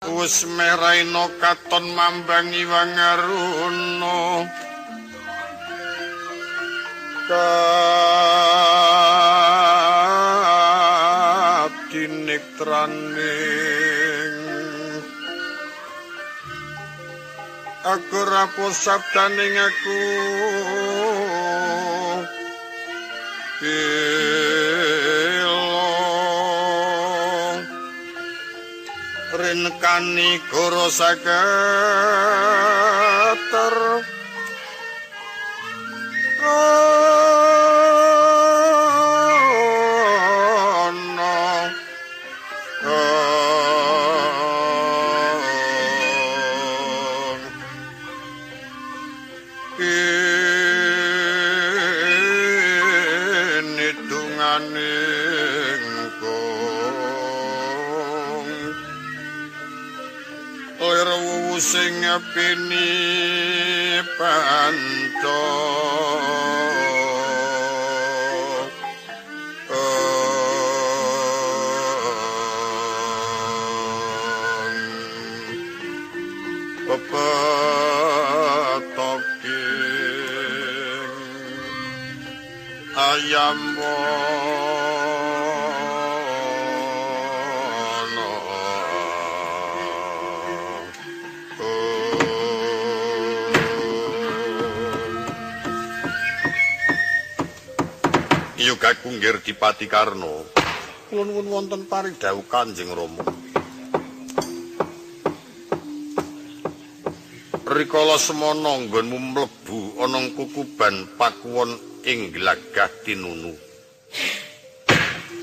Wis meraina katon mambangi wangaruna katinektraning aku rapo sabdaning aku renkani goro saketer sing pini panto pepetoking ayam Kakungger Dipati Karno kula nuwun wonten paridhawuh Kanjeng Rama rikala semana nggonmu mlebu ana kukuban pakuwon ing glagah tinunu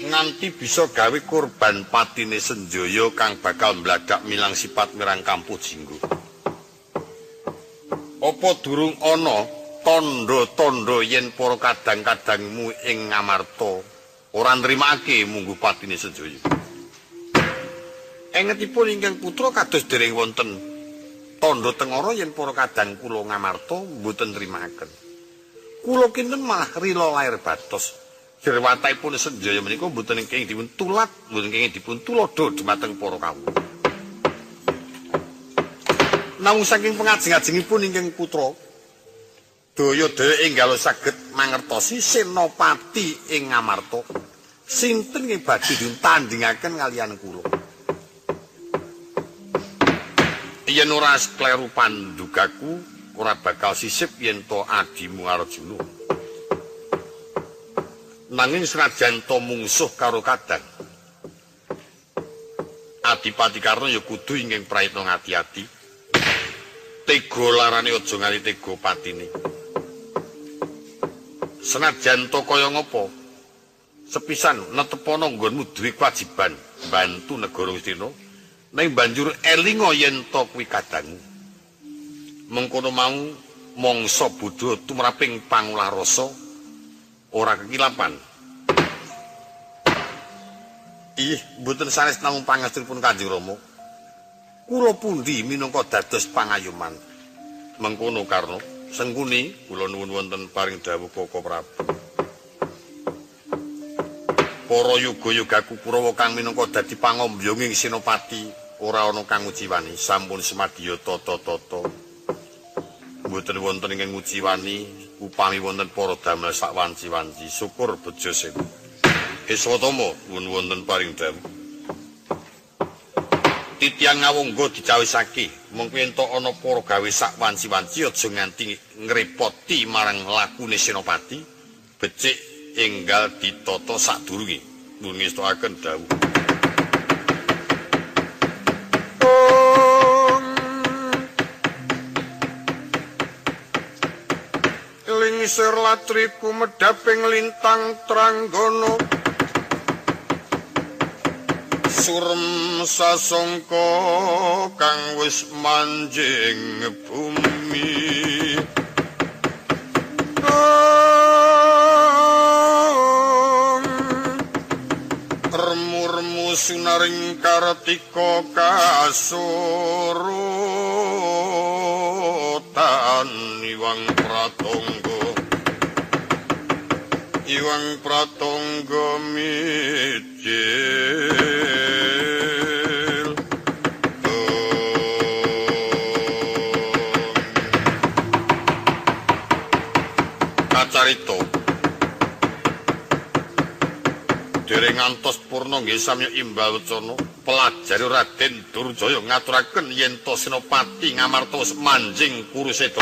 nganti bisa gawe kurban patine Senjaya kang bakal mbladak milang sipat mirang kampuh jinggo apa durung ana tondo-tondo yen para kadang-kadangmu ing Ngamarta ora nrimake munggu patine Senjaya. Engetipun ingkang putra kados dereng wonten tondo tengara yen para kadang kula Ngamarta mboten nrimaken. Kula kinten malah rila lair batos. Jerwataipun Senjaya menika mboten kenging dipun tulat, mboten kenging dipun tulodo dhumateng para kawula. Namung saking pengajeng-ajengipun ingkang putra daya enggal saged mangertosi senopati ing Ngamarta sinten ing badhe ditandhingaken kaliyan kula yen ora kleru pandugaku ora bakal sisip yen to adimu Arjuna nanging senajan to mungsuh karo kadang Adipati Karna ya kudu ingkang praitna ngati-ati tega larane aja ngali tega patine senajan to kaya ngopo sepisan netepana nggonmu duwe kewajiban bantu negara Wistina nang banjur elinga yen to kuwi kadangmu mengkono mau mangsa bodho tumraping pangulah rasa ora kekilapan mboten sanes namung pangestunipun Kanjeng Rama kula pundi minangka dados pangayoman mengkono Karna Sengkuni kula nuwun wonten paring dawuh Koko Prabu. Para yoga-yogaku Kurawa kang minangka dadi pangombyonging senopati ora ana kang nguciwani, sampun semadya tata-tata. Mboten wonten ingkang nguciwani upami wonten para damel sak wanci-wanci. Syukur bejo sewu. Eswatama nuwun wonten paring dawuh. Titiang ngawungga dicawisake mengko entuk ana para gawe sak wanci-wanci aja nganti ngrepoti marang lakune senopati becik enggal ditata sadurunge nuwun ngestakaken dawuh lingsir latriku medhaping lintang tranggana surem sasongko kang wis manjing bumi remu-remu sunaring kartika kasurutan Iwang Pratangga mijil carita. Dereng ngantos purna nggih samya imbal wecana, pelajari Raden Durjaya ngaturaken yen to Senopati Ngamarta manjing Kurusetra.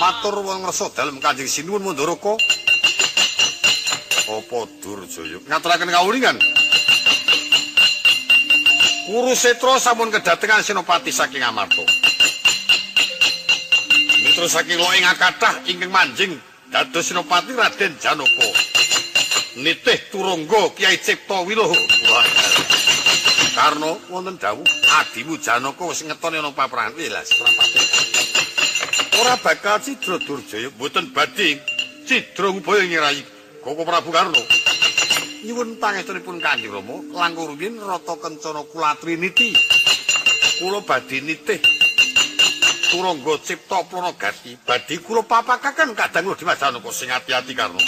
Matur wong ngersa dalem Kanjeng Sinuwun Mandaraka. Apa Durjaya ngaturaken kawulingan? Kurusetra sampun kedatengan senopati saking Amarta. Mitra saking loing kathah ingkang manjing dados senopati Raden Janaka. Nitih turangga Kyai Cipta Wiluh. Karna wonten dawuh adimu Janaka wis ngetoni ana paprangan. Lah senopati ora bakal cidra Durjaya mboten badhe cidra ngupaya ngirai Koko Prabu Karna. Nyuwun pangestunipun Kanjeng Rama langkung rumiyin Rata Kencana kula triniti. Kula badhe nitih turangga Cipta Pranagati badhe kula papakaken kadang Dimas Janaka sing ati-ati Karna.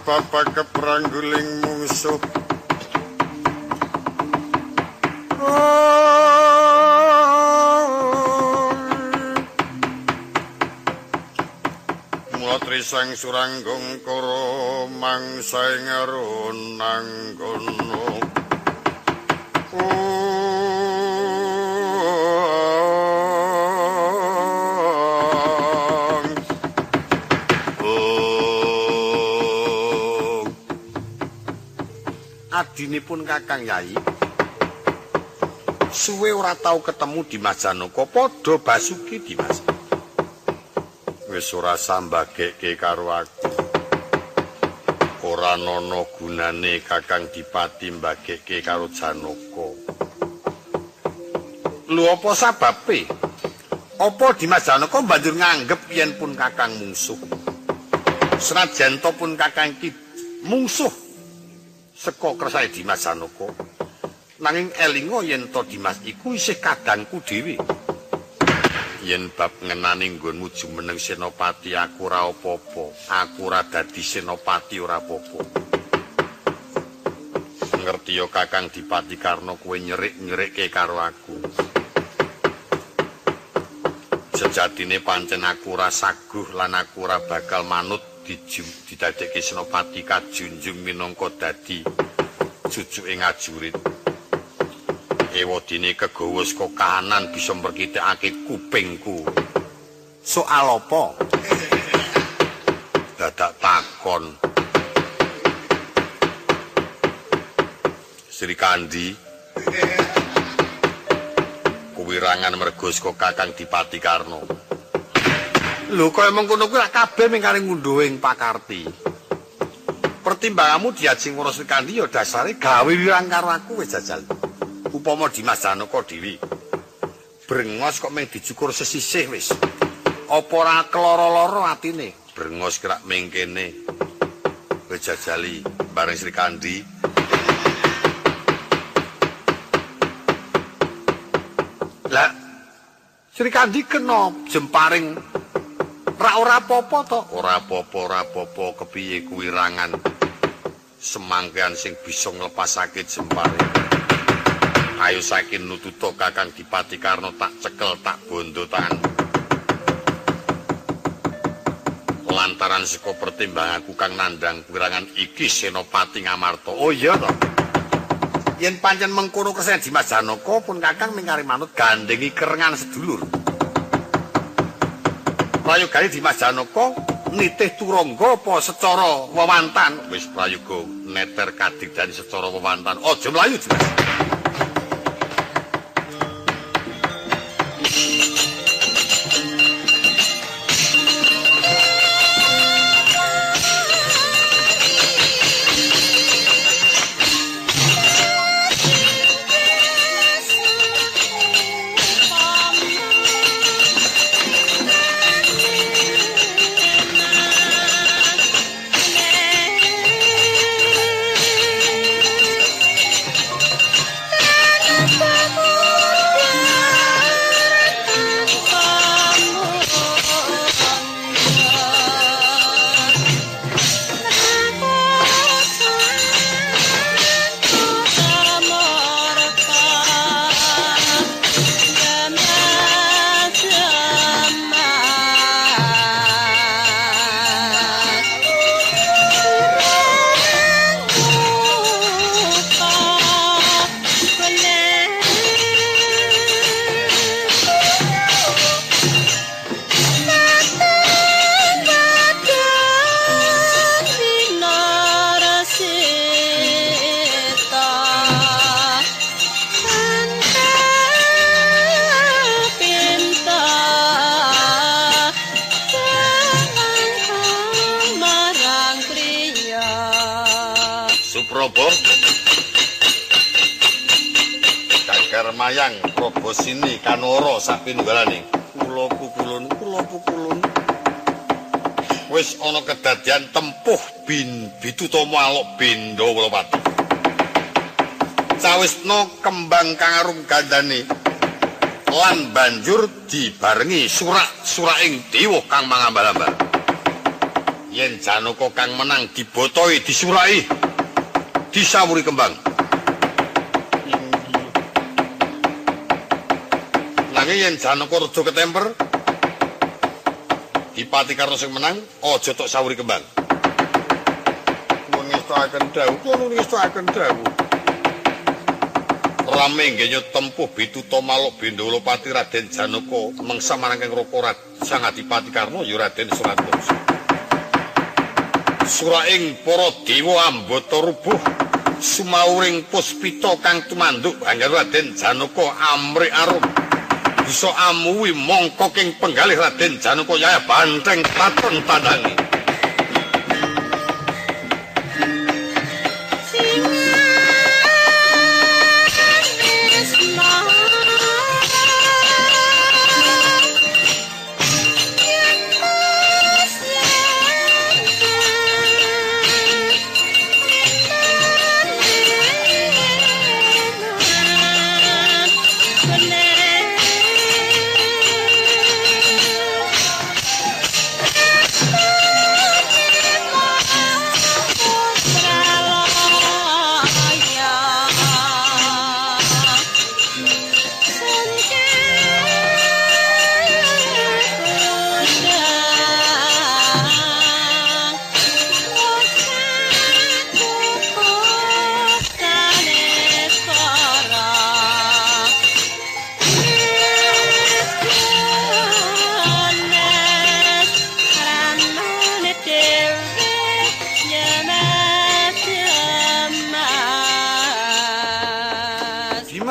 Bapak keprangguling mungsuh Mula trisang suranggong koro mangsaing arunang kono adinipun Kakang Yayi suwe ora tau ketemu Dimas Janaka padha Basuki Dimas wis ora sambageke karo aku ora ana gunane Kakang Dipati mbageke karo Janaka lho apa sababe apa Dimas Janaka banjur nganggep yen pun Kakang mungsuh senajan to pun Kakang mungsuh saka kersane Dimas Janaka. Nanging elinga yen to Dimas iku isih kadangku dhewe. Yen bab ngenani nggonmu jumeneng senopati aku ora apa-apa. Aku ora dadi senopati ora apa-apa. Ngerti yo Kakang Dipati Karna kowe nyerik-nyerikke karo aku. Sejatine pancen aku ora saguh lan aku ora bakal manut didadekke senopati kajunjung minangka dadi cucuke ngajurit. Ewadine kegawa saka kahanan bisa mrkitekake kupingku. Soal apa? Dadak takon. Sri Kandi. Kuwirangan mergo saka Kakang Dipati Karna. Lho kok emang kono kuwi kabeh mung kare ngunduhing pakarti. Pertimbanganmu diajeng karo Sri Kandi ya dasare gawe wirang karo aku wis jajal. Upama Dimas Janaka dhewe brengos kok mung dicukur sesisih wis. Apa ora keloro-loro atine? Brengos kira mengkene. Wis jajali bareng Sri Kandi. Lah Sri Kandi kena jemparing ora apa-apa to? Ora apa-apa kepiye kuwirangan semangkean sing bisa nglepasake jemparing. Ayo saiki nututo Kakang Dipati Karna tak cekel tak bondo tangan. Lantaran saka pertimbanganku kang nandhang kuwirangan iki Senopati Ngamarta. Oh iya to. Yen pancen mengkono kersane Dimas Janaka pun Kakang mingkari manut gandhengi kerengan sedulur. Prayogane Dimas Janaka nitih turangga apa secara wewantan? Wis prayoga neter kadigdani secara wewantan. Aja mlayu Dimas. Suprobo Cagar mayang Probo sini kanoro sapinunggalaning kula pukulun wis ana kedadian tempuh Bitutama alok Benda Wolopati cawisna kembang kang arum gandane lan banjur dibarengi surak-suraking dewa kang mangambal-ambal yen Janaka kang menang dibotoi disurai disawuri kembang. Nanging yen Janaka rada ketemper, Dipati Karna sing menang, aja tok sawuri kembang. Nuwun ngestakaken dawuh. Rame nggenya tempuh Bitutama alok Benda Wolopati Raden Janaka mangsa marang Raka Sang Adipati Karna ya Raden Suratmosa. Suraing para dewa ambata rubuh sumauring puspita kang tumanduk angger Raden Janaka amrik arum bisa amuwi mangka king penggalih Raden Janaka yaya banteng paton tandangi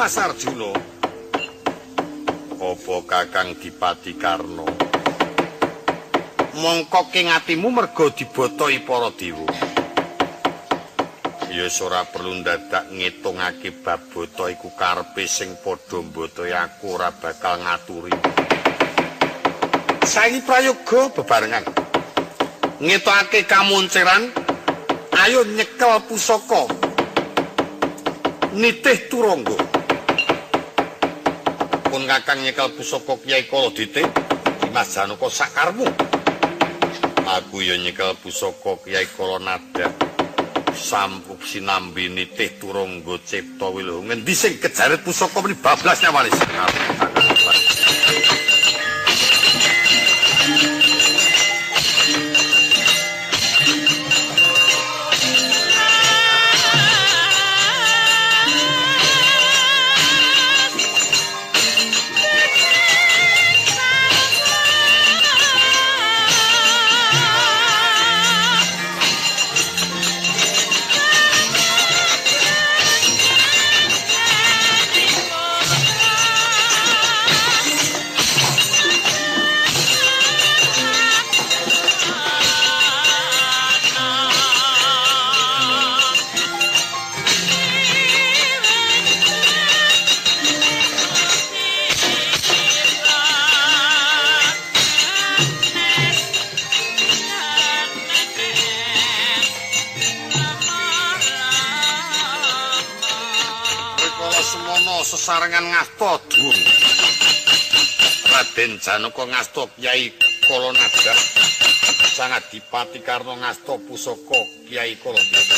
Dimas Arjuna. Apa Kakang Dipati Karna? Mongko king atimu merga dibotoi para dewa. Ya ora perlu dadak ngitungake bab bata iku karepe sing padha mbotoi aku ora bakal ngaturi. Saiki prayoga bebarengan. Ngetokake kamunceran, ayo nyekel pusaka. Nitih turangga. Pun Kakang nyekel pusaka Kyai Kaladite, Dimas Janaka sakarmu. Aku ya nyekel pusaka Kyai Kalanada. Sampuk sinambi nitih turangga cipta wiluh. Ngendi sing kejaret pusaka meni bablas nyawane. Sesarengan ngasta durung. Raden Janaka ngasta Kyai Kalanada. Sang Adipati Karna ngasta pusaka Kyai Kaladite.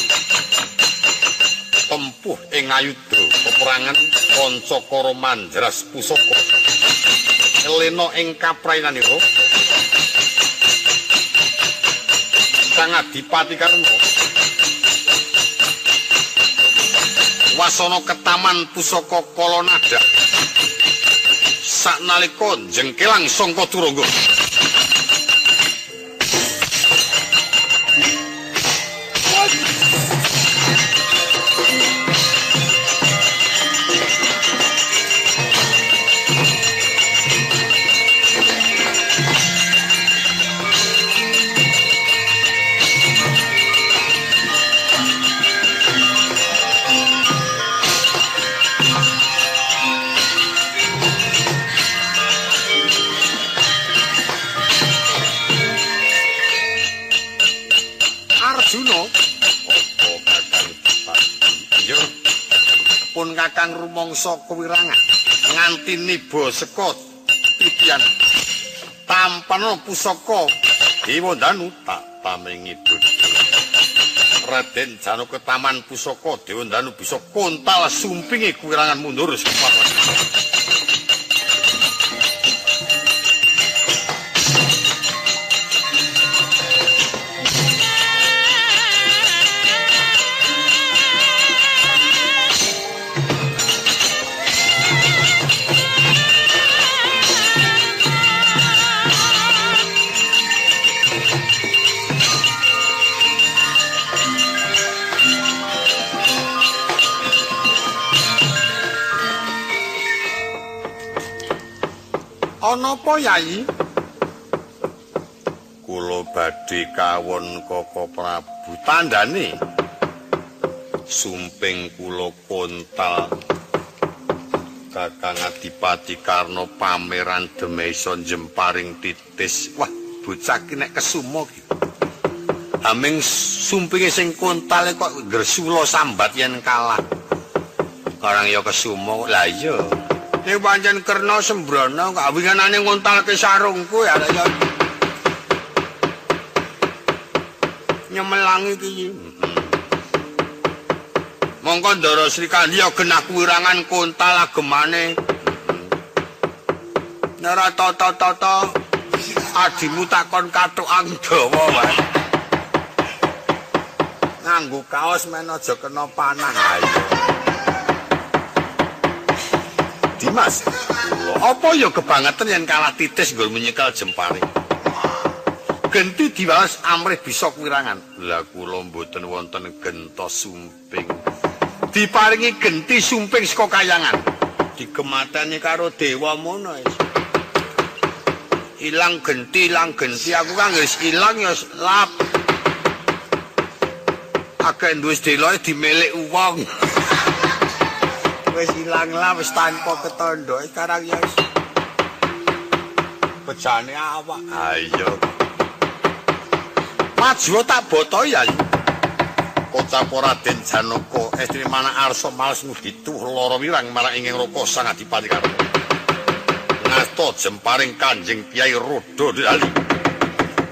Tempuh ing Ayudha peperangan Pancakara manjras pusaka. Elena ing kaprayananira. Sang Adipati Karna wasana ketaman pusaka Kalanada saknalika jengkelang sangka turangga. Kakang rumangsa kewirangan nganti niba seka titian tampana pusaka Dewa Danu tak pamingi budhe. Raden Janaka taman pusaka Dewa Danu bisa kontal sumpinge kewirangan mundur sepapan. Ana apa Yai? Kula badhe kawon Kaka Prabu. Tandane sumping kula kontal Kakang Adipati Karna pameran Demesa Jemparing titis. Wah, bocah ki nek kesuma ki. Aming sumpinge sing kontale kok gresula sambat yen kalah. Karang ya kesuma. Lah iya. Nek pancen Kerna Sembrana kok winganane ngontalke sarungku ya nyemelangi iki. Mongko Ndara Srikandi ya genah kuwirangan kontal agemane. Nek tata-tata adimu takon kathukan dawa wae. Nganggo kaos men aja kena panah ayo. Dimas, apa ya kebangetan yen kalah titis nggon menyekel Jemparing. Genti diwales amrih bisa kuwirangan. Lah kula mboten wonten genta sumping. Diparingi genti sumping saka kayangan. digemateni karo dewa mono. Ilang genti aku kan wis ilang ya lap. Akeh duwe deloe dimelik wong. Wis ilang lah wis tanpa ketondo sekarang ya wis. Bejane awak. Ha iya. Maju tak boto ya. Kocap Raden Janaka estri manah arsa males ngudi tuh lara wirang marang inging Raka Sang Adipati Karna. Ngasta jemparing Kanjeng Kyai Rodo Dali.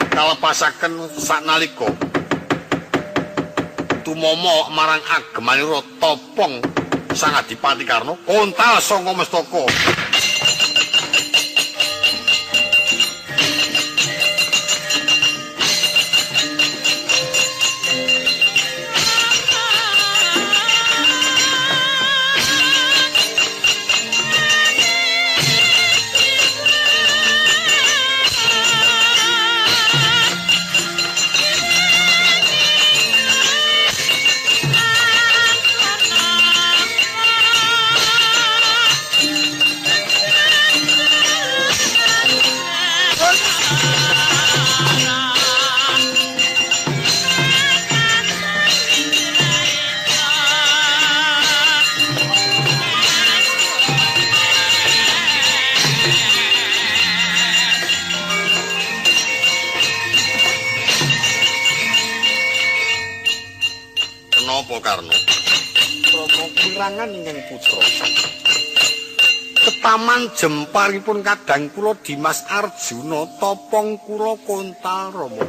Kalepasaken saknalika tumomo marang agemanira topong Sang Adipati Karna kontal sanga mestaka. Karna Rama kirangan ingkang putra ketaman jemparipun kadang kula Dimas Arjuna topong kula kontal Rama.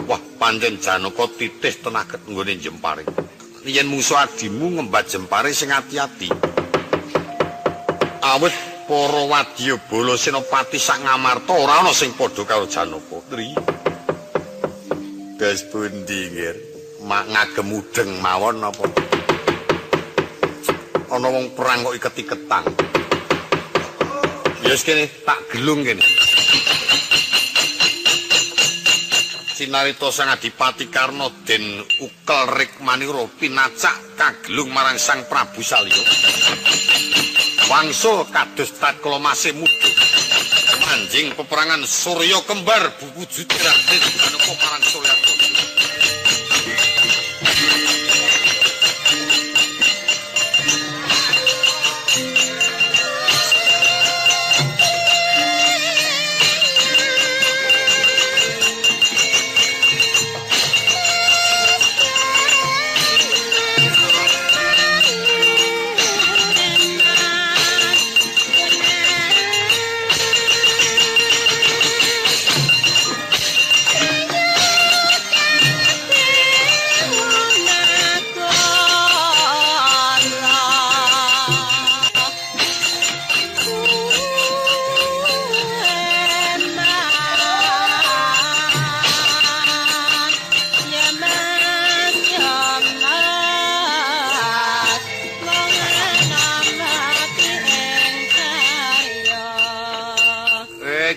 Wah pancen Janaka titih tenaget nggone jempare yen musuh adimu ngembat jempare sing ati-ati awit para wadya bala senopati sak Ngamarta ora ana sing padha karo Janaka. Tri gas pundi ngir mak ngagem mudeng mawon apa ana wong perang kok iket-iketan ya wis kene tak gelung kene sinarita Sang Adipati Karna den ukel rikmanira pinacak kagelung marang Sang Prabu Salya wangsul kados tatkala masih muda anjing peperangan Surya kembar buwujud Raden Janaka marang Surya.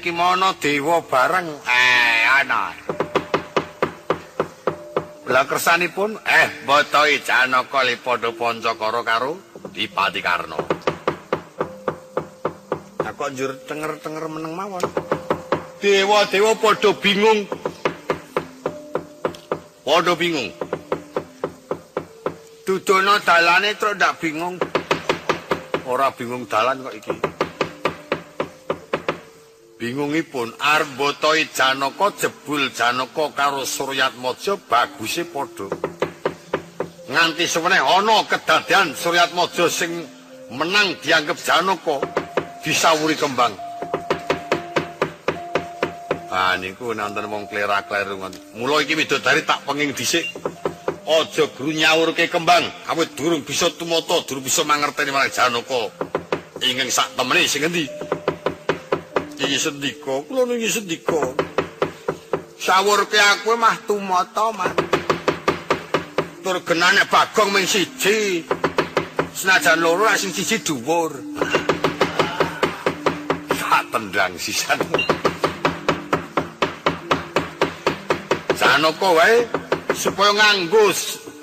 Kimono dewa bareng ana. Lah kersanipun botoi Janaka li padha pancakara karo Dipati Karna. Lah kok njur tenger-tenger meneng mawon. Dewa-dewa padha bingung. Padha bingung. Dudono dalane terus ndak bingung. Ora bingung dalan kok iki. Bingungipun arep mbotoi Janaka jebul Janaka karo Suryatmaja baguse padha. Nganti semeneh ana kedadian Suryatmaja sing menang dianggep Janaka disawuri kembang. Ah niku nonton wong klera-kleru ngoten. Mula iki widodari tak penging dhisik. Aja guru nyawurke kembang, awit durung bisa tumata, durung bisa mangerteni marang Janaka. Ingkang sak temene sing endi? Iki sendika, kula niki sendika. Sawurke aku mah tumata, Mas. Tur genane Bagong ming siji. Senajan loro sing siji dhuwur. Tak tendang sisan. Janaka wae supaya nganggo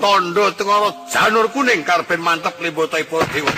tondo tengara janur kuning karben mantep limbataipun dewa.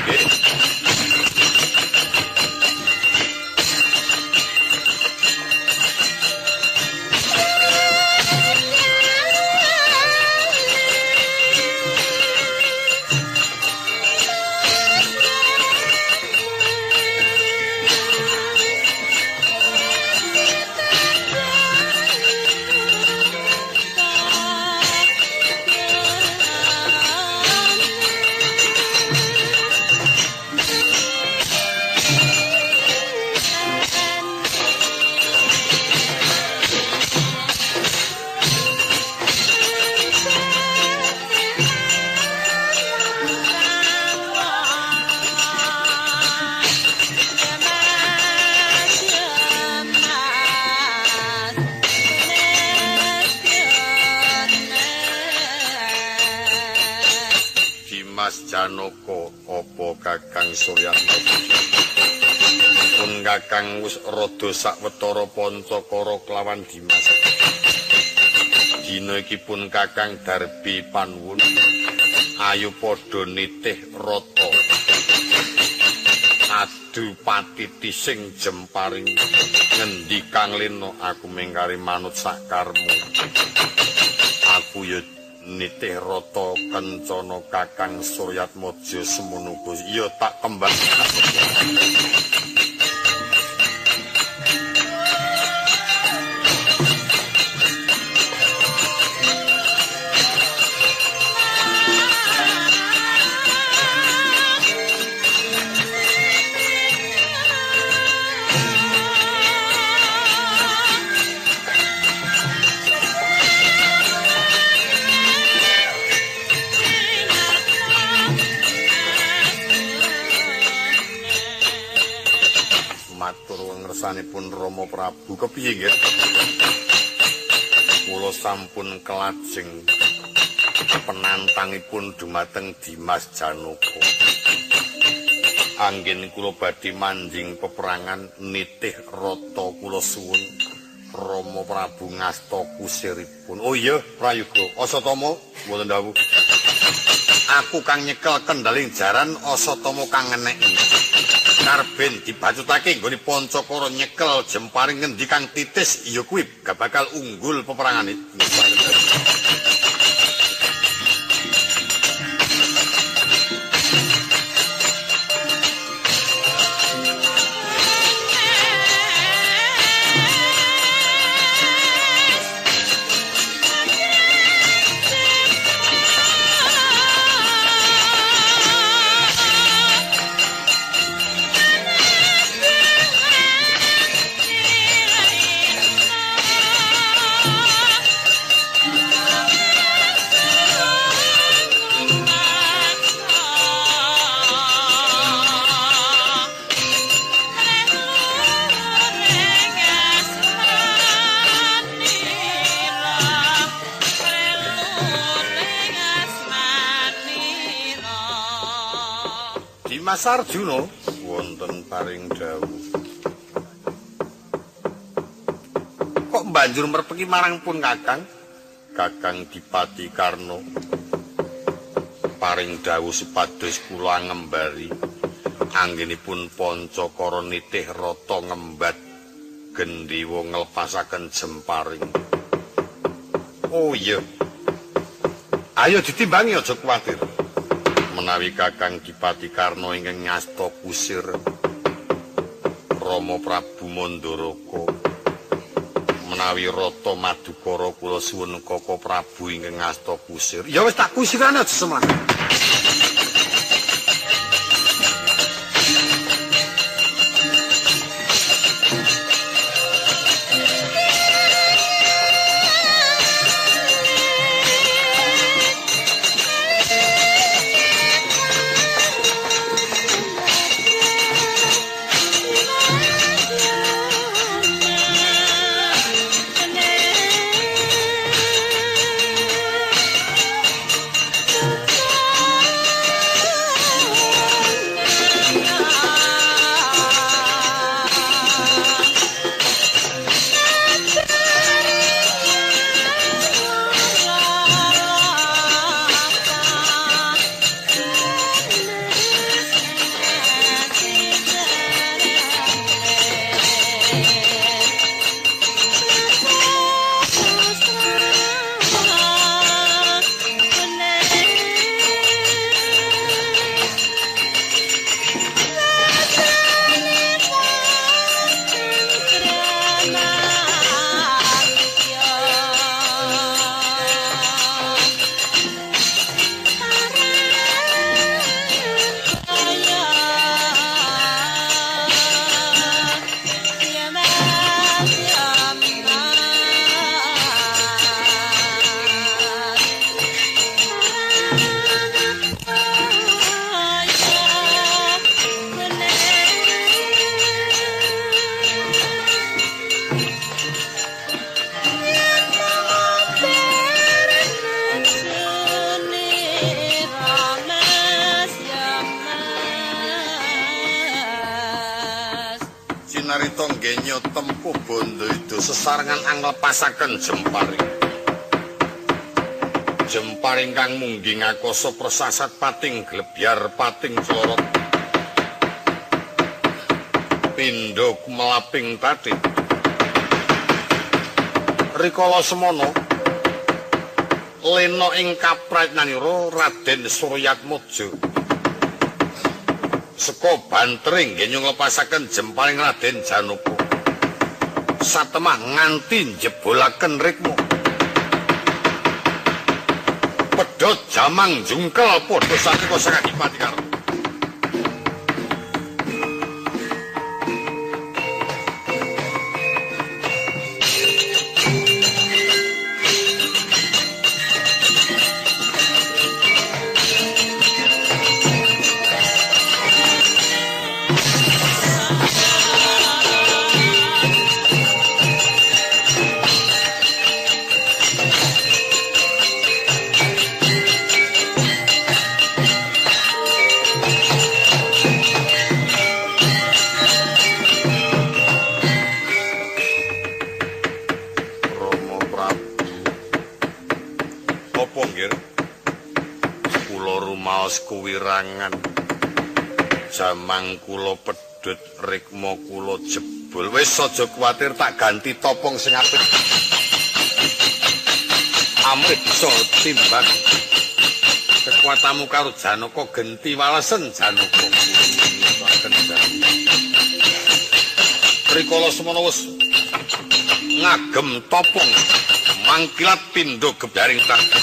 Mas Janaka apa Kakang Suryatma pun Kakang wis rada sawetara Pancakara kelawan Dimas. Dina iki pun Kakang Darbi Panuwun ayo padha nitih rata adu patiti sing jemparing ngendi Kang Lena aku mengkari manut sakarmu. Aku ya nitih rata kencana Kakang Suryatmaja semono Gusti ya tak kembang. Ngersanipun Rama Prabu kepiye nggih? Kula sampun kelajeng penantangipun dumateng Dimas Janaka. Anggen kula badhe manjing peperangan nitih rata kula suwun Rama Prabu ngasta kusiripun. Oh iya, Prayoga, Asatama mboten dawuh. Aku kang nyekel kendaling jaran Asatama kang ngeneki. Karben dibacutake nggone Pancakara nyekel jemparing ngendi kang titis ya kuwi gak bakal unggul peperangan iki. Mas Arjuna wonten paring dawuh. Kok banjur merpeki marang pun Kakang? Kakang Dipati Karna paring dawuh supados kula ngembari anggenipun Pancakara nitih rata ngembat gendhewa nglepasaken jemparing. Oh iya. Ayo ditimbangi aja kuwatir. Menawi Kakang Dipati Karna ingkang ngasta kusir Rama Prabu Mandaraka menawi rata Madukara kula suwun Kaka Prabu ingkang ngasta kusir ya wis tak kusirane aja semana. Kinarita nggenya tempuh bondo itu sesarengan anglepasaken Jemparing. Jemparing kang mungging akasa persasat pating glebyar pating clorot. Pindha melaping tatit. Rikala semana lena ing kapratnanira Raden Suryatmaja. Seka bantering nggih nglepasaken Jemparing Raden Janaka. Satemah nganti njebolaken rikma. Pedhot jamang jungkel padha satika sang Adipati Karna. Kuwirangan jamang kula pedhot rikma kula jebul wis aja kuwatir tak ganti topong sing apik amrih bisa timbang kekuatanmu karo Janaka genti walesen Janaka rikala semana wis ngagem topong mangkilat pindha gebyaring tangga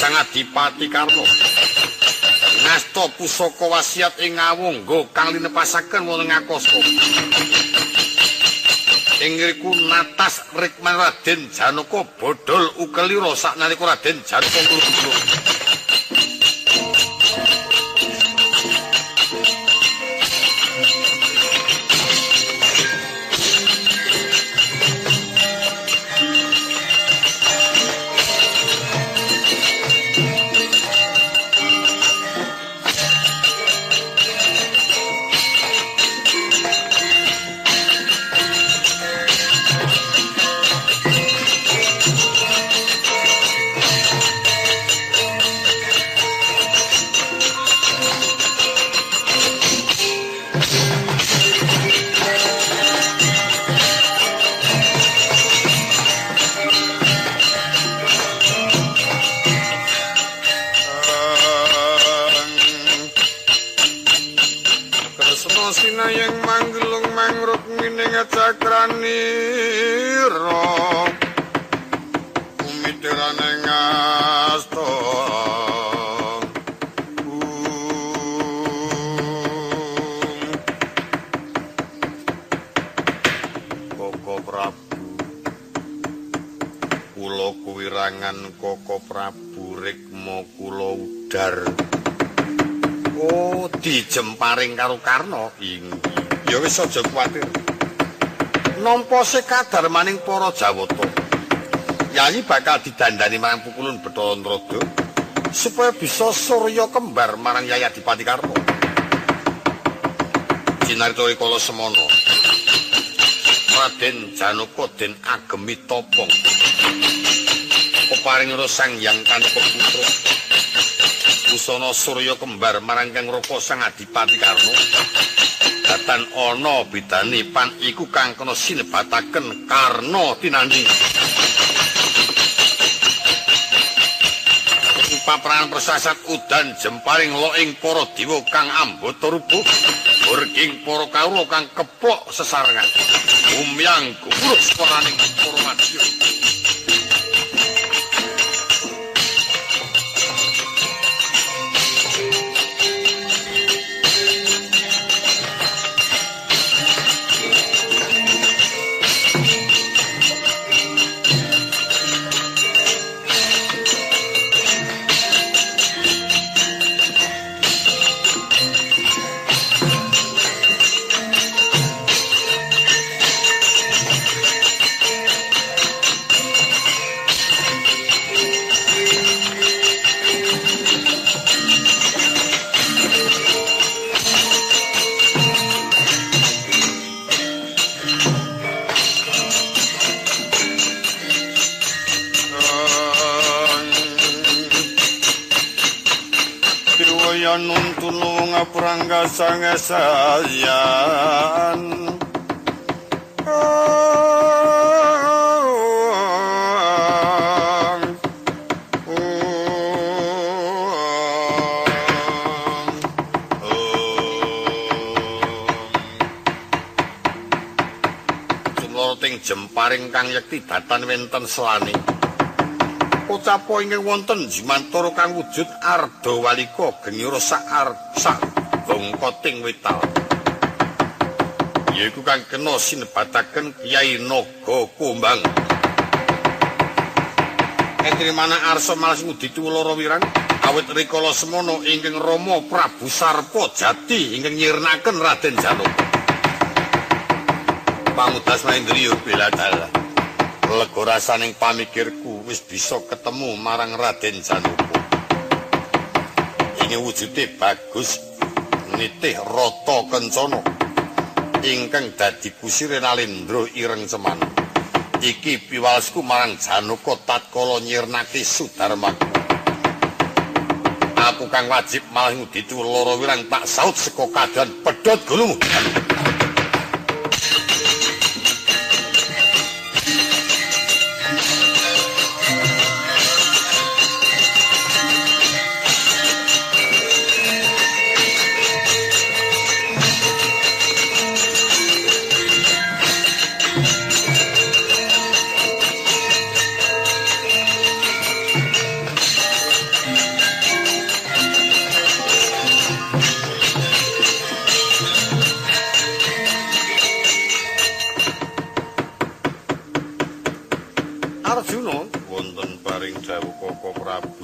Sang Adipati Karna ngasta pusaka wasiat ing ngawungga kang linepasaken wonten ngakasa. Ing ngriku natas rikman Raden Janaka bodhol ukelira saknalika Raden Janaka mlebu. Sinayang manggelung mangruk mining cakranira umitirane ngasta Koko Prabu kula kuwirangan Koko Prabu rikma kula udar. Oh, dijemparing karo Karna. Ya wis aja kuwatir. Nampa sekadarmaning para Jawata. Yayi bakal didandani marang pukulun Bathara Antrada supaya bisa surya kembar marang Yayi Adipati Karna. Cinarita rikala semana Raden Janaka den agemi topong. Peparing Sang Hyang Kanaka Putra. Busana surya kembar marang kang rupa Sang Adipati Karna. Datan ana bedane pan iku kang kena sinebataken Karna tinanding. Paparan persasat udan Jemparing lo ing para dewa kang ambata rupa. Burking para kawula kang keplok sesarengan. Umyang gumurus paraning para madya. prangga sangesayan ting jemparing kang yekti datan wenten selani ucapo ingkang wonten Jimantara kang wujud arda walika genyura sak bongkoting wital yaiku kang kena sinebataken Kyai Naga Kumbang entrimana arsa malas ngudi tuwulara wirang awit rikala semana ingkang Rama Prabu Sarpa Jati ingkang nyirnaken Raden Janaka Pangutas Mahendriya Belatala lega rasaning pamikirku wis bisa ketemu marang Raden Janaka ing wujude bagus nitih rata kencana ingkang dadi kusire Nalendra ireng cemana iki piwalesku marang Janaka tatkala nyirnake Sudarmaku aku kang wajib malah ngudi tuwulara wirang tak saut saka kadan pedhot gulumu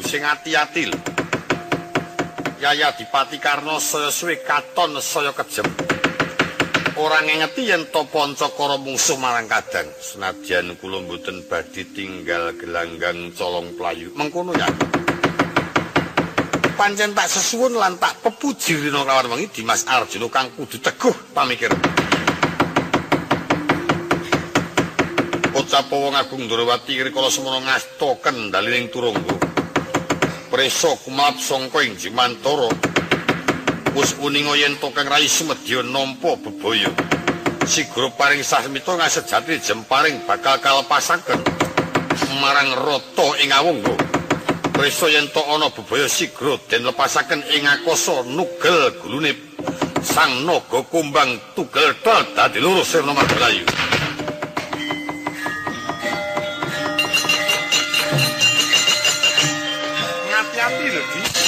sing ati-ati Yaya Dipati Karna saya suwe katon saya kejem ora ngengeti yen to Pancakara mungsuh marang kadang senadyan kula mboten badhe tinggal gelanggang colong playu mengkono ya pancen tak sesuwun lan tak pepuji rina kawan wengi Dimas Arjuna kang kudu teguh pamikir ucap wong agung Ndrawati rikala semana ngasta kendalining turungga Presa kumap sangka ing Jimantara wis uninga yen to Kang Rai Sumedya nampa bebaya sigra paring sasmita ngasejati jemparing bakal kalepasaken marang rata ing awungga presa yen to ana bebaya sigra den lepasaken ing akasa nugel gulune Sang Naga Kumbang tugel tol dadi loro sirna Madrayu hati-hati lho Di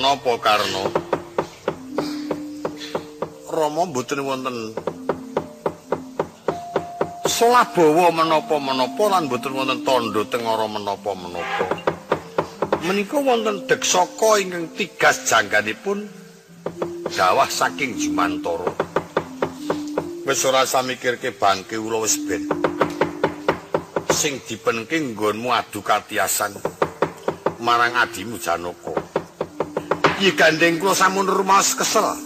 Napa Karna Rama mboten wonten Solabawa menapa-menapa lan mboten wonten tandha tengara menapa-menapa menika wonten deksaka ingkang tigas jangganipun dawah saking Jimantara wis ora samikirke bangke ula wis ben sing dipenke nggonmu adu katiasan marang adimu Janaka Yi gandeng kula sampun rumaos kesel.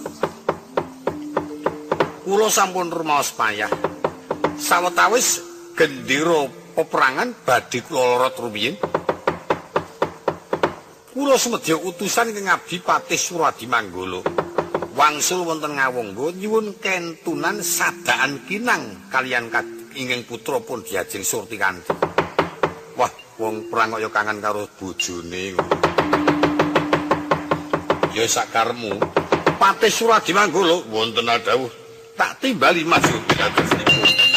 Kula sampun rumaos payah. Sawetawis gendera peperangan badhe kula lorot rumiyin. Kula sumedya utusan ing ngabdi Patih Suradi Manggala. Wangsul wonten ngawangga nyuwun kentunan sadaan kinang kaliyan ingkang putra pun diajeng Surtikanti. Wah, wong perang kaya kangen karo bojone. Ya sakarmu Patih Suradi Manggala wonten adawuh tak timbali maju kados niku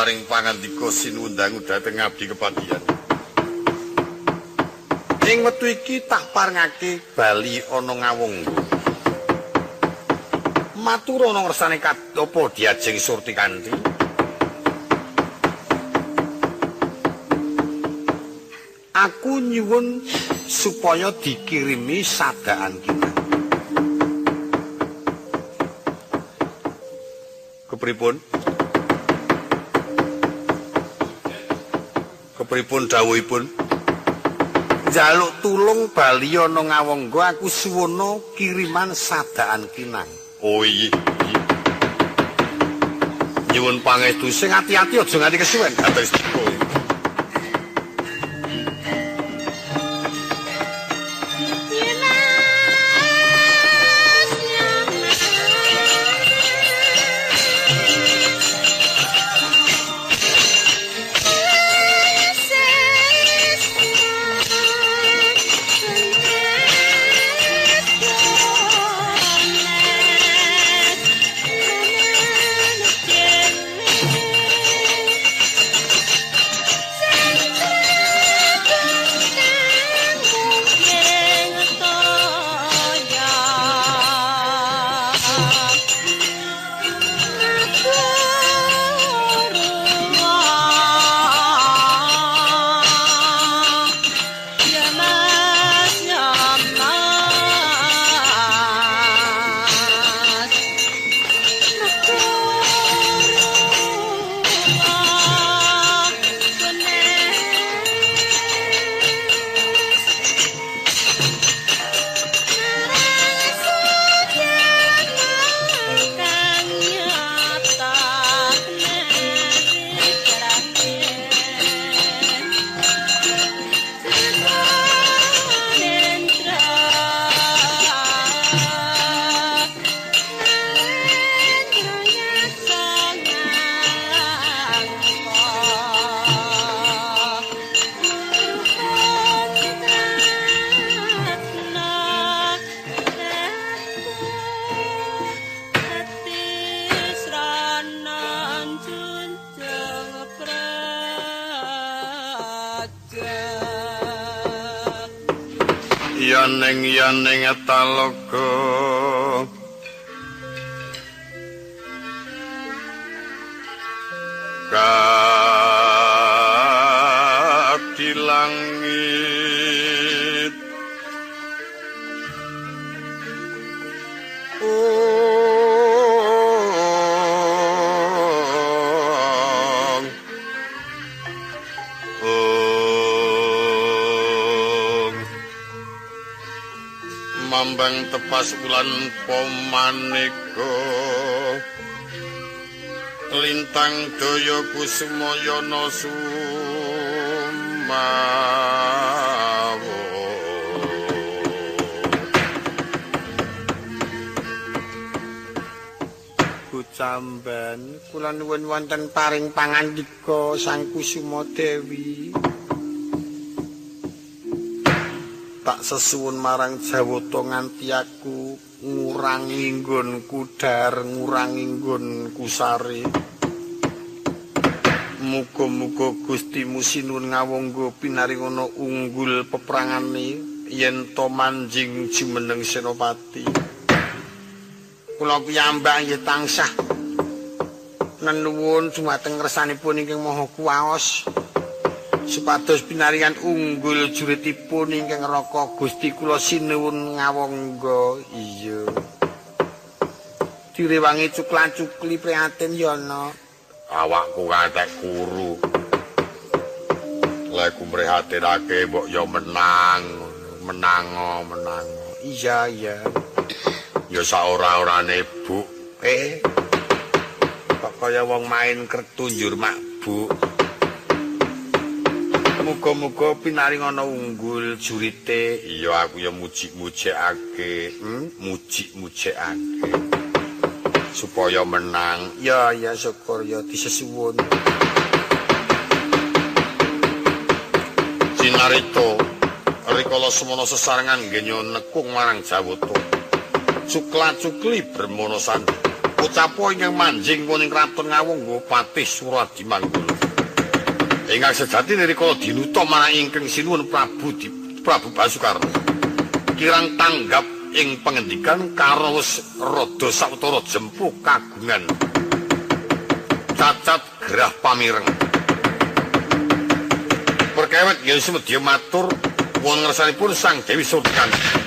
paring pangandika sinundang dhateng abdi kepatihan. Ing wektu iki tak parengake bali ana ngawung. Matur ana ngersane apa diajeng surti kanthi. Aku nyuwun supaya dikirimi sadaan kita. Kepripun? Kepripun dawuhipun? Njaluk tulung bali ana ngawangga aku suwana kiriman sadaan kinang. Oh iya. Nyuwun pangestu sing ati-ati aja nganti kesuwen kados diko. Yaning etaloga kati langit mambang tepas wulan pamaneka lintang daya kusumayana sumawa Kucamban kula nuwun wonten paring pangandika Sang Kusuma Dewi tak sesuwun marang Jawata nganti aku ngurangi nggonku dar ngurangi nggonku sare. Muga-muga Gustimu sinuwun ngawangga pinaringana unggul peprangane yen to manjing jumeneng Senopati. Kula piyambak nggih tansah nenuwun dumateng ngersanipun ingkang Maha Kuwaos. Supados pinaringan unggul juritipun ingkang raka Gusti kula sinuwun ngawangga. Iya. Direwangi cuklan-cukli prihatin ya ana. Awakku katek kuru. Lek ku prihatinake mbok ya menang. Iya. Ya saora-orane, Bu. Kok kaya wong main kertunjur mak, Bu. Muga-muga pinaringana unggul jurite. Iya aku ya muji-mujekake, muji-mujekake. Supaya menang. Ya syukur ya disesuwun. Cinarita rikala semana sesarengan nggenya nekung marang Jawata. Cukla-cukli bermono sandi. Ucapo ingkang manjing wonten kraton Ngawangga Patih Suradi Manggala. Ingkang sejatine rikala dinuta marang ingkang sinuwun Prabu Basukarna. Kirang tanggap ing pangendikan karo wis rada sawetara jempuh kagungan. Cacat gerah pamireng. Perkawit yen semedya matur wonten ngarsanipun Sang Dewi Surtikanti.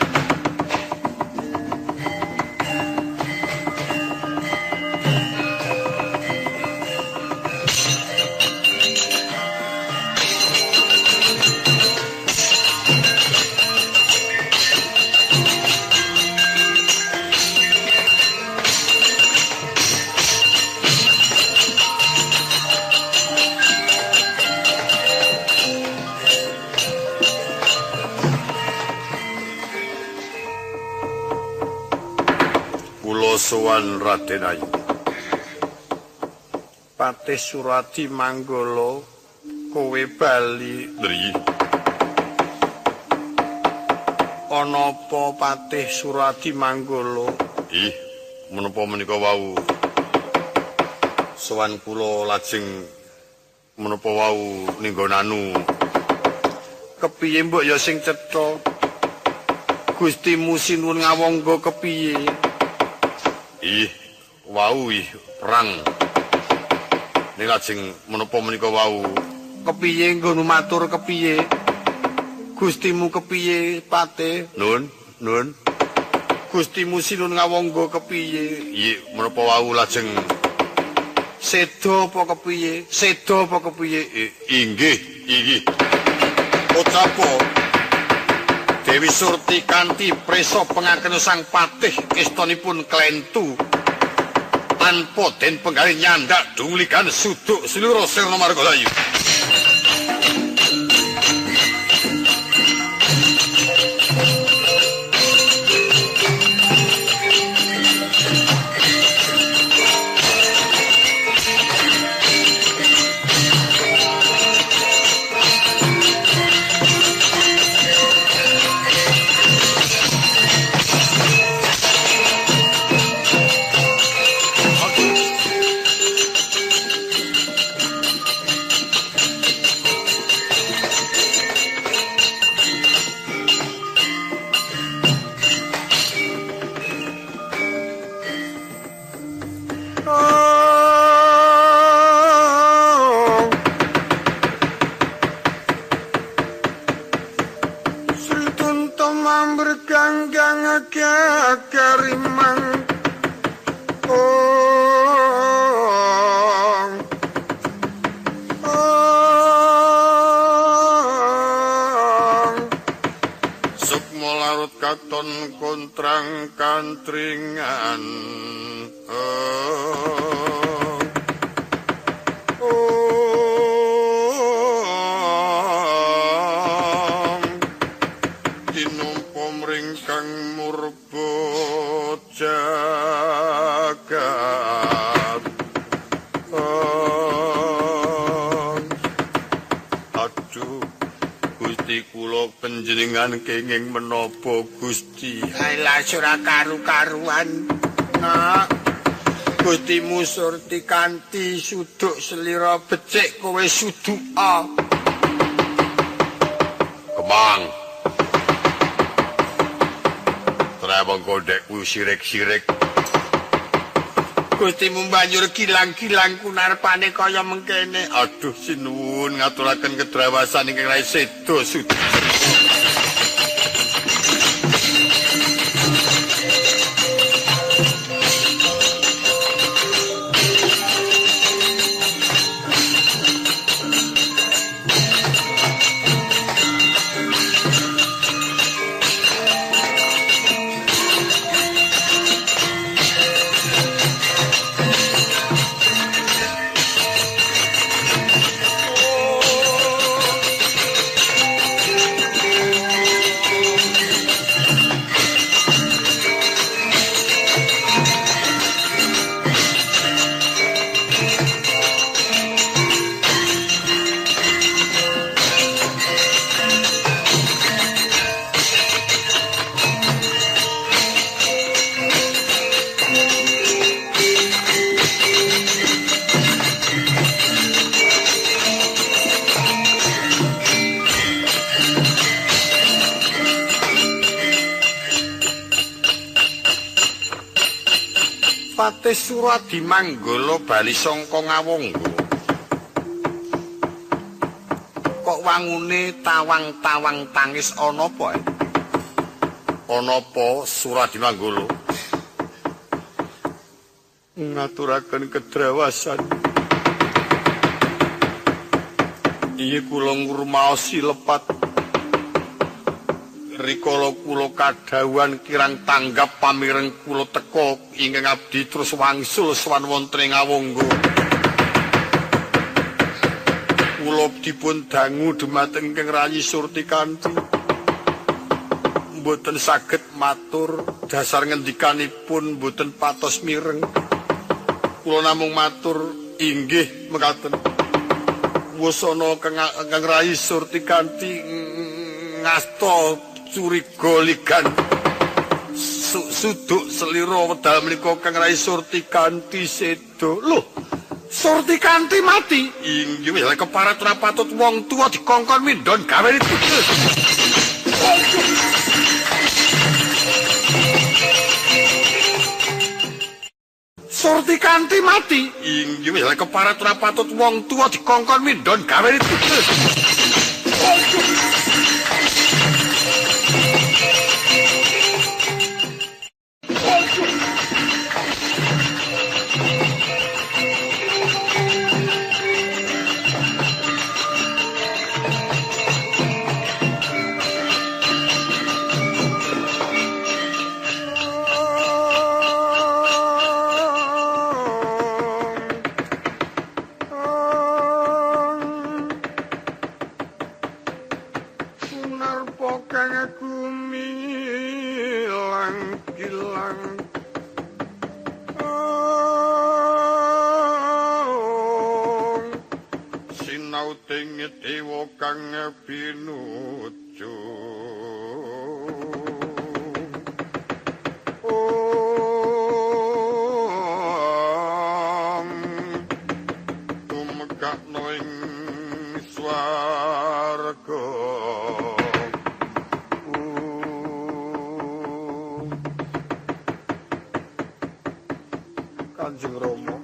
Sowan Raden Ayu. Patih Suradi Manggala kowe bali Dri. Ana apa Patih Suradi Manggala? Ih, menapa menika wau? Sowan kula lajeng menapa wau ninggonanu. Kepiye mbok ya sing cetha? Gustimu sinuwun Ngawangga kepiye? Ih, wau perang. Ning lajeng menapa menika wau? Kepiye nggonmu matur kepiye? Gustimu kepiye, Patih? Nun. Gustimu Sinuwun Ngawangga kepiye? Iya, menapa wau lajeng seda apa kepiye? Seda apa kepiye? Inggih. Ucapo Dewi Surti kanthi presa pengaken Sang Patih estunipun klentu tanpa den penggalih nyandak dunglikan suduk seluruh sirna Margalayu. Kontrang kantringan tinumpa mringkang murba jagat aduh Gusti kula panjenengan kenging menapa Gusti? Alah ora karu-karuan. Nak Gustimu Surti kanthi suduk selira becik kowe suduka. Kemang. Trabang kodekku sirik-sirik. Gustimu banjur kilang-kilang kunarpane kaya mengkene. Aduh sinuwun ngaturaken kedrawasan ingkang rai seda suduk. Patih Suradimanggala bali sangka Ngawangga. Kok wangune tawang-tawang tangis ana apa? Ana apa Suradimanggala? Ngaturaken kedrawasan. Inggih kula ngurmaosi lepat. Rikala kula kadhawuhan kirang tanggap pamireng kula teka ingkang abdi terus wangsul sawan wonten ing Ngawangga. Kula dipun dangu dumateng Kang Rayi Surtikanti. Mboten saged matur dasar ngendikanipun mboten patos mireng. Kula namung matur inggih mekaten. Wasana Kang Rayi Surtikanti ngasta curiga ligan suduk selira wedal menika Kang Rayi Surtikanti sedo. Lho, Surtikanti mati. Inggih wis keparat ora patut wong tuwa dikongkon mindhon gawe itu. Surtikanti mati. Inggih wis keparat ora patut wong tuwa dikongkon mindhon gawe itu. Dewa kang pinuju tumekakno ing swarga Kanjeng Rama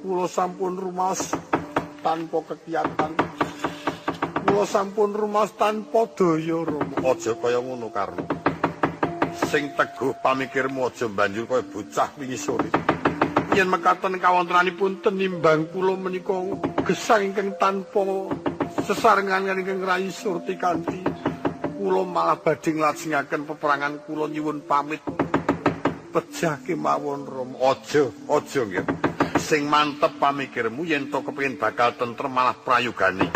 kula sampun rumaos tanpa kekiatan. Kula sampun rumaos tanpa daya Rama. Aja kaya ngono Karna. Sing teguh pamikirmu aja banjur kaya bocah wingi sore. Yen mekaten kawontenanipun tenimbang kula menika gesang ingkang tanpa sesarengan ingkang Rayi Surtikanti. Kula malah badhe nglajengaken peperangan kula nyuwun pamit. Pejah kemawon Rama. Aja nggih. Sing mantep pamikirmu yen to kepengin bakal tentrem malah prayogane.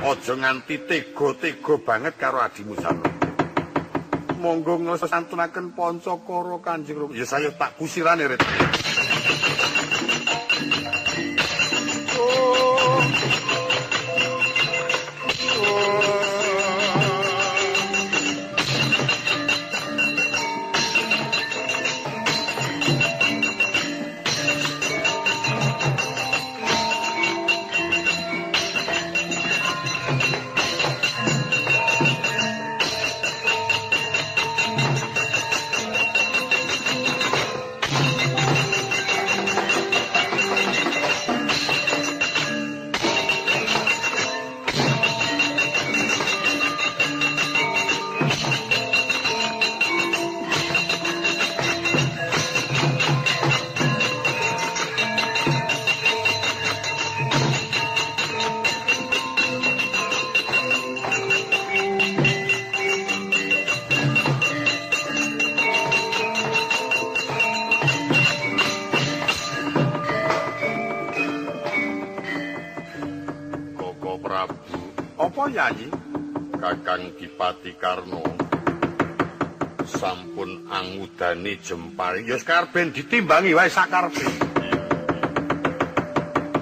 Aja nganti tega-tega banget karo adimu sana. Monggo nglesantunaken Pancakara Kanjeng Rama. Ya saya tak kusirane ret. Yayi Kakang Dipati Karna sampun angudani Jempari ya sakarben ditimbangi wae sakarbe.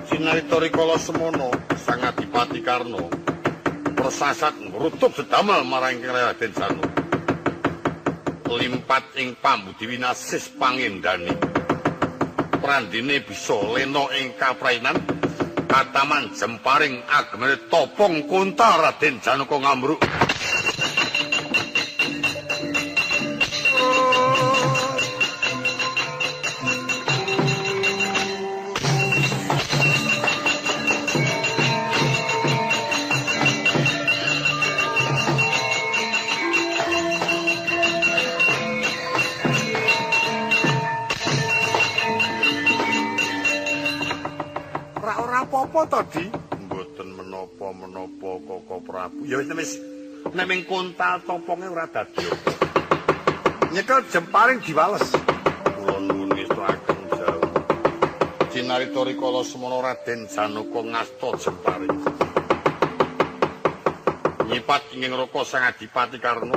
Sinarita rikala semono Sang Adipati Karna persasat ngrutuk sedamel marang Raden Janu. Limpat ing pambudi winasis pangendani. Prandine bisa lena ing kaprainan Kataman Jemparing agemane topong kunta Raden Janaka ngambruk. menapa tadi? Mboten menapa-menapa Koko Prabu. Ya wis nek ming kontal toponge ora dadi. Nyekel jemparing diwales. Kula nuwun ngestakaken jauh. Cinarita rikala semana Raden Janaka ngasta jemparing. Nyipat ing Raka Sang Adipati Karna.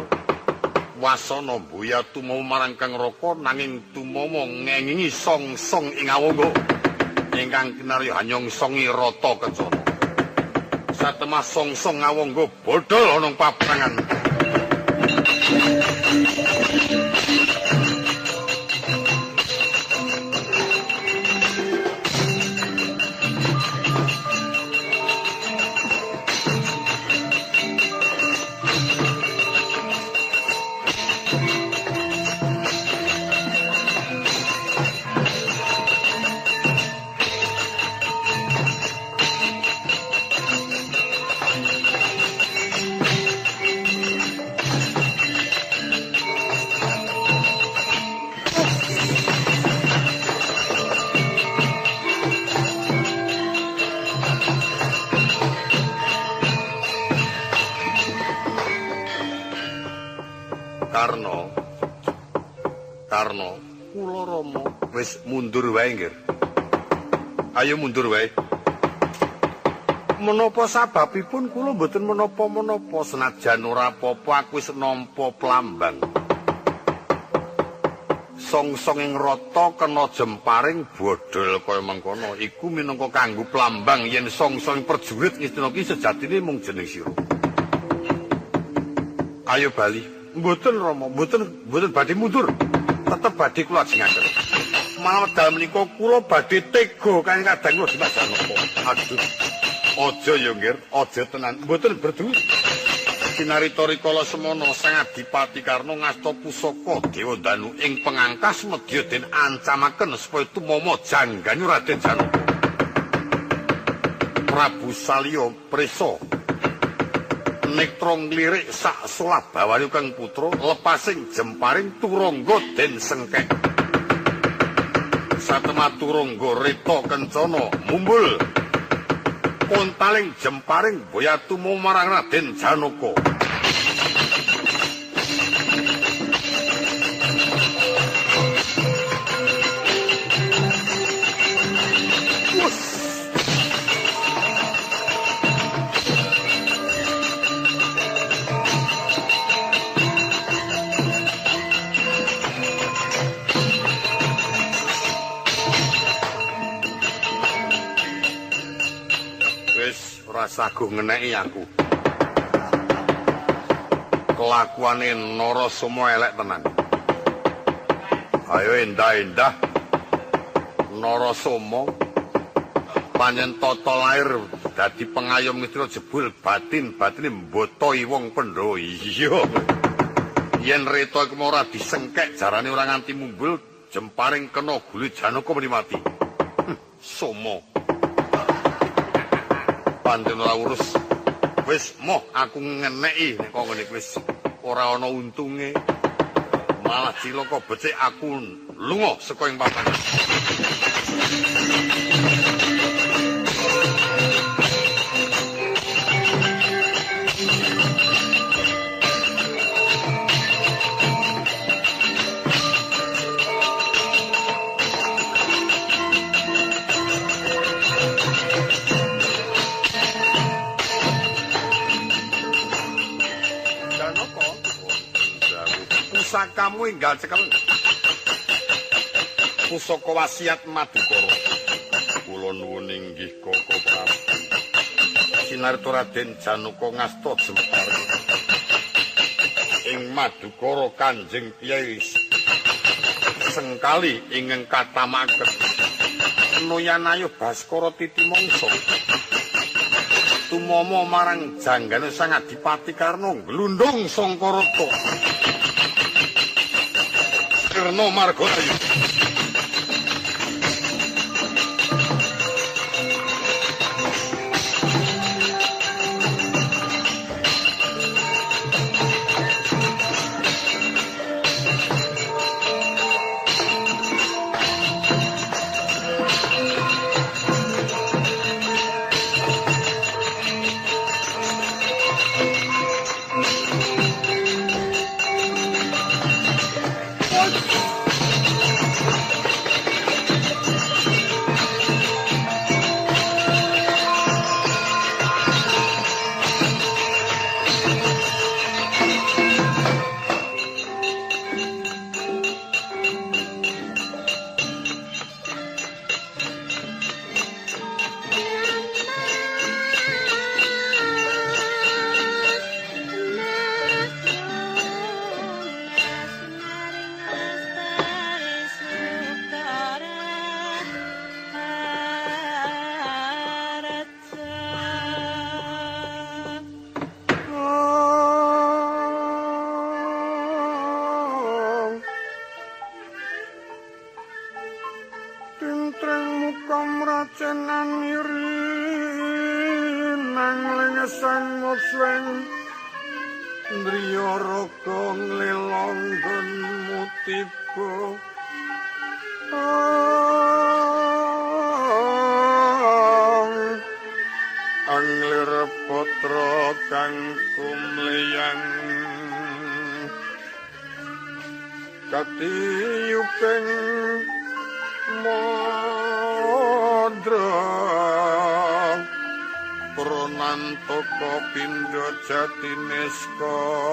Wasana mbuya tumama marang Kang Raka nanging tumama ngengingi song-song ing awangga. Ingkang kinarya hanyongsongi rata kencana. Satemah song-song awangga bodhol ana paprangan. Karna, kula Rama wis mundur wae nggih. Ayo mundur wae. Menapa sababipun kula mboten menapa-menapa senajan ora apa-apa aku wis nampa plambang. Song-song ing rata kena jemparing bodhol kaya mengkono iku minangka kanggo plambang yen song-song prajurit Ngastina ki sejatine mung jeneng sira. Ayo bali. Mboten Rama, mboten badhe mundur. Tetep badhe kula ajengaken. Malah wekdal menika kula badhe tega kan kadang kula Dimas Janaka. Aduh. Aja ya nggih, aja tenan. Mboten berdu. Cinarita rikala semana Sang Adipati Karna ngasta pusaka Dewa Danu ing pengangkas medya den ancamaken supaya tumama janggane Raden Janaka. Prabu Salya prisa nektra nglirik sak sulabawane Kang Putra lepasing jemparing turangga den sengkek. Satemah turangga reta kencana mumbul kontaling jemparing boyatu marang Raden Janaka. Sagu ngeneki aku. Kelakuane Narasoma elek tenan. Ayo endah-endah Narasoma panjen tata lair dadi pengayom Ngastina jebul batine mbotoi wong Pandhawa. Iya. Yen reta iku ora disengkek jarane ora nganti mumbul jemparing kena guli Janaka muni mati. Soma panten ora urus. Wis moh aku ngeneki nek kok ngene wis ora ana untunge. Malah cilaka becik aku lunga saka ing papan. Pusakamu enggal cekel. Pusaka wasiat Madukara. Kula nuwun inggih Koko Prabu. Sinarta Raden Janaka ngasta jemparing ing Madukara Kanjeng Kyai Sengkali ingkang katamaken Noyanayuh Baskara Titimangsa. Tumama marang janggane Sang Adipati Karna glundung Sangkarata. Kirna Margalayu. kang mosweng driya raga nglelonggonmu tiba anglir putra kang kumleyang katiyuping modra pranantaka pindha jatine skara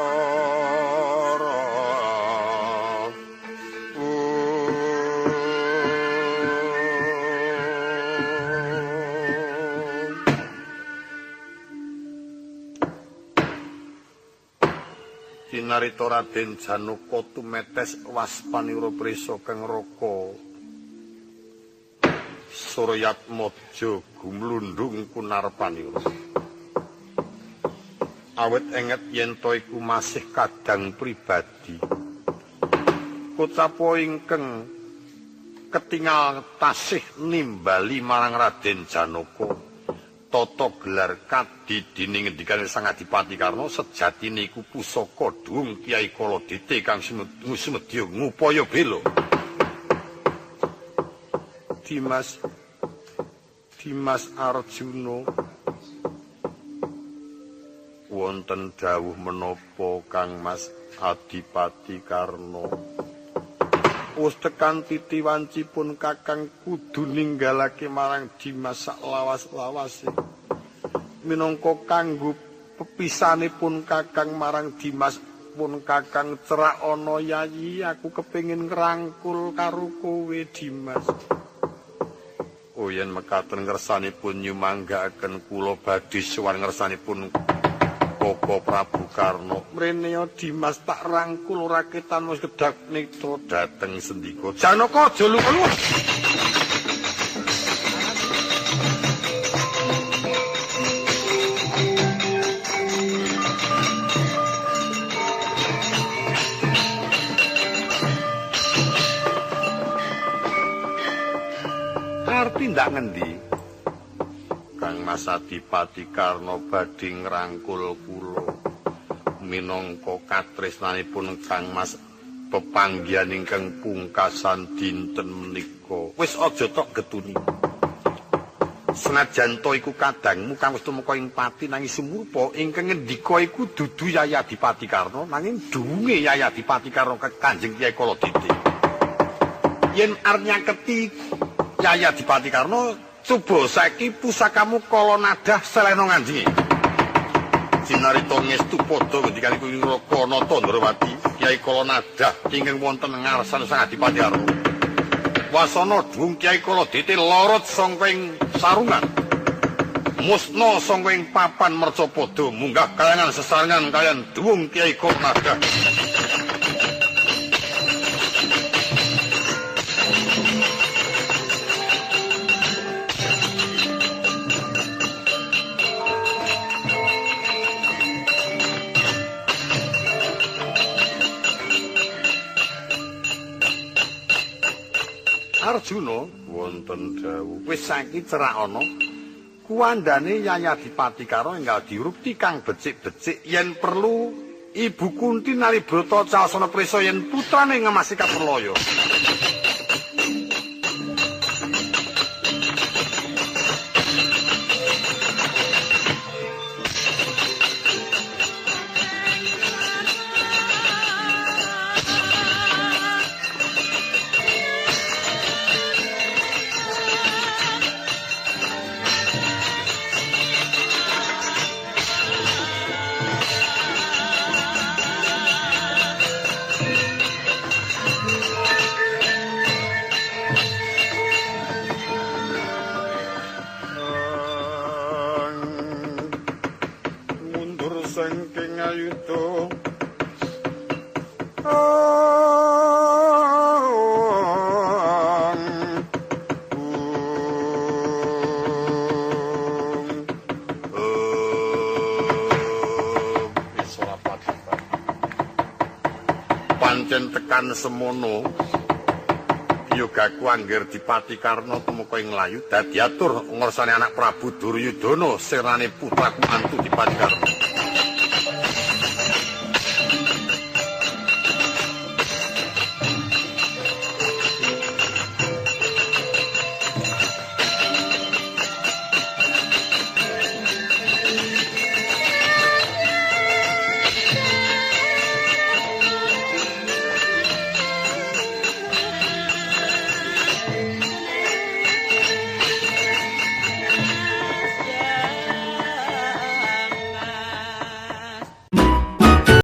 Kinarita Raden Janaka tumetes waspanira prisa kang raka Suryatmaja gumlundhung kunarpanira awit enget yen to iku masih kadang pribadi kocapa ingkang ketingal tasih nimbali marang Raden Janaka tata gelar kadidine ngendikane Sang Adipati Karna sejatine iku pusaka dhuwung Kyai Kaladite kang sumedya ngupaya bela Dimas Arjuna wonten dawuh menapa Kang Mas Adipati Karna wis tekan titi wancipun Kakang kudu ninggalake marang Dimas saklawas-lawase minangka kanggo pepisanipun Kakang marang Dimas pun Kakang cerak ana yayi aku kepengin ngrangkul karo kowe Dimas yen mekaten ngersanipun nyumanggaaken kula badhe sowan ngersanipun Koko Prabu Karna mrene Dimas tak rangkul raketan wis gedhak nitra dhateng sendika Janaka aja lupa arti ndak ngendi Kang Mas Adipati Karna badhe ngrangkul kula minangka katresnanipun Kang Mas pepanggihan ingkang pungkasan dinten menika wis aja tok getuni senajan to iku kadangmu kang wis tumeka ing pati nanging sumurpa ingkang ngendika iku dudu Yaya Adipati Karna nanging duwunge Yaya Adipati Karna Kanjeng Kyai Kaladite yen arep nyaketi Yaya Adipati Karna coba saiki pusakamu kala nadah selena ngandhinge Jinarita ngestu padha ngendikanipun Rakanata Ndrawati Kyai kala nadah ingkang wonten ngarsan Sang Adipati Karna wasana dhuwung Kyai Kaladite lorot sangka ing sarungan musna sangka ing papan mercapada munggah kayangan sesarengan kaliyan dhuwung Kyai kala nadah Arjuna wonten dawuh wis saiki cerak ana kuwandane Yaya Adipati Karna enggal dirupti kang becik-becik yen perlu Ibu Kunti Nalibrata Cawasana Prisa yen putrane ngemasi kaperloyo pancen tekan semono yogaku angger Dipati Karna tumeka ing Layu dadi atur ngarsane anak Prabu Duryudana sirane putraku mantu Dipati Karna.